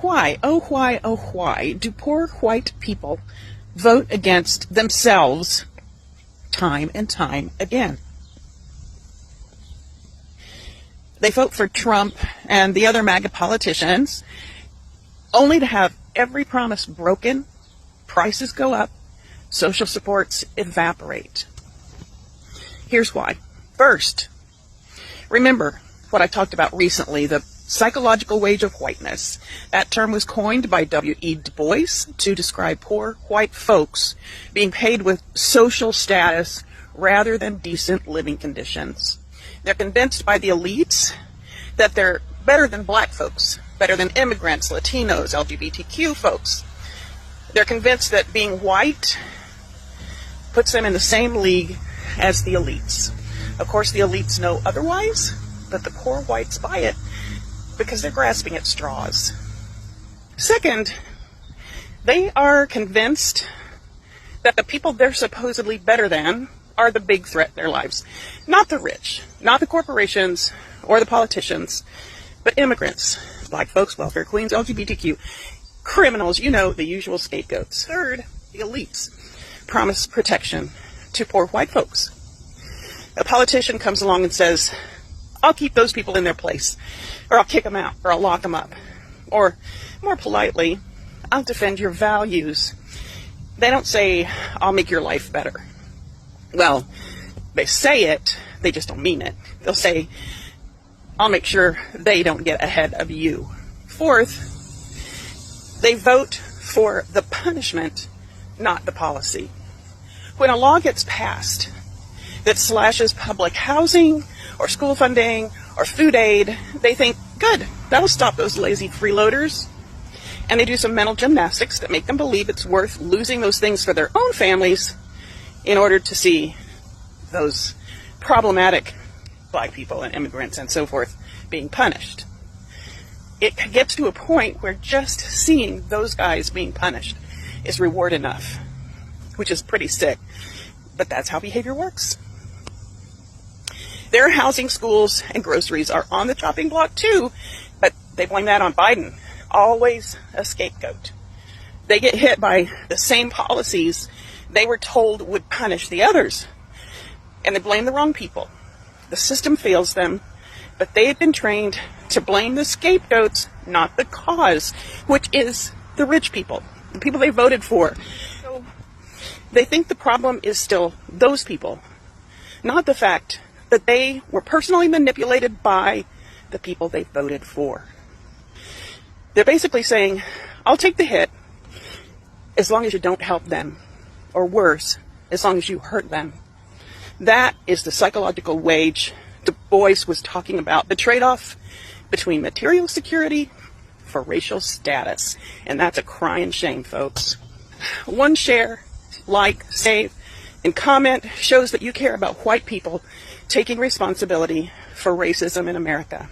Why, oh why do poor white people vote against themselves time and time again? They vote for Trump and the other MAGA politicians only to have every promise broken, prices go up, social supports evaporate. Here's why. First, remember what I talked about recently, the psychological wage of whiteness. That term was coined by W.E. Du Bois to describe poor white folks being paid with social status rather than decent living conditions. They're convinced by the elites that they're better than black folks, better than immigrants, Latinos, LGBTQ folks. They're convinced that being white puts them in the same league as the elites. Of course, the elites know otherwise, but the poor whites buy it because they're grasping at straws. Second, they are convinced that the people they're supposedly better than are the big threat in their lives. Not the rich, not the corporations or the politicians, but immigrants, black folks, welfare queens, LGBTQ, criminals, you know, the usual scapegoats. Third, the elites promise protection to poor white folks. A politician comes along and says, I'll keep those people in their place, or I'll kick them out, or I'll lock them up. Or, more politely, I'll defend your values. They don't say, I'll make your life better. Well, they say it, they just don't mean it. They'll say, I'll make sure they don't get ahead of you. Fourth, they vote for the punishment, not the policy. When a law gets passed that slashes public housing or school funding or food aid, they think, good, that'll stop those lazy freeloaders. And they do some mental gymnastics that make them believe it's worth losing those things for their own families in order to see those problematic black people and immigrants and so forth being punished. It gets to a point where just seeing those guys being punished is reward enough, which is pretty sick, but that's how behavior works. Their housing, schools, and groceries are on the chopping block too, but they blame that on Biden. Always a scapegoat. They get hit by the same policies they were told would punish the others, and they blame the wrong people. The system fails them, but they have been trained to blame the scapegoats, not the cause, which is the rich people, the people they voted for. So they think the problem is still those people, not the fact that they were personally manipulated by the people they voted for. They're basically saying, I'll take the hit as long as you don't help them, or worse, as long as you hurt them. That is the psychological wage Du Bois was talking about, the trade-off between material security for racial status. And that's a crying shame, folks. One share, like, save, and comment shows that you care about white people taking responsibility for racism in America.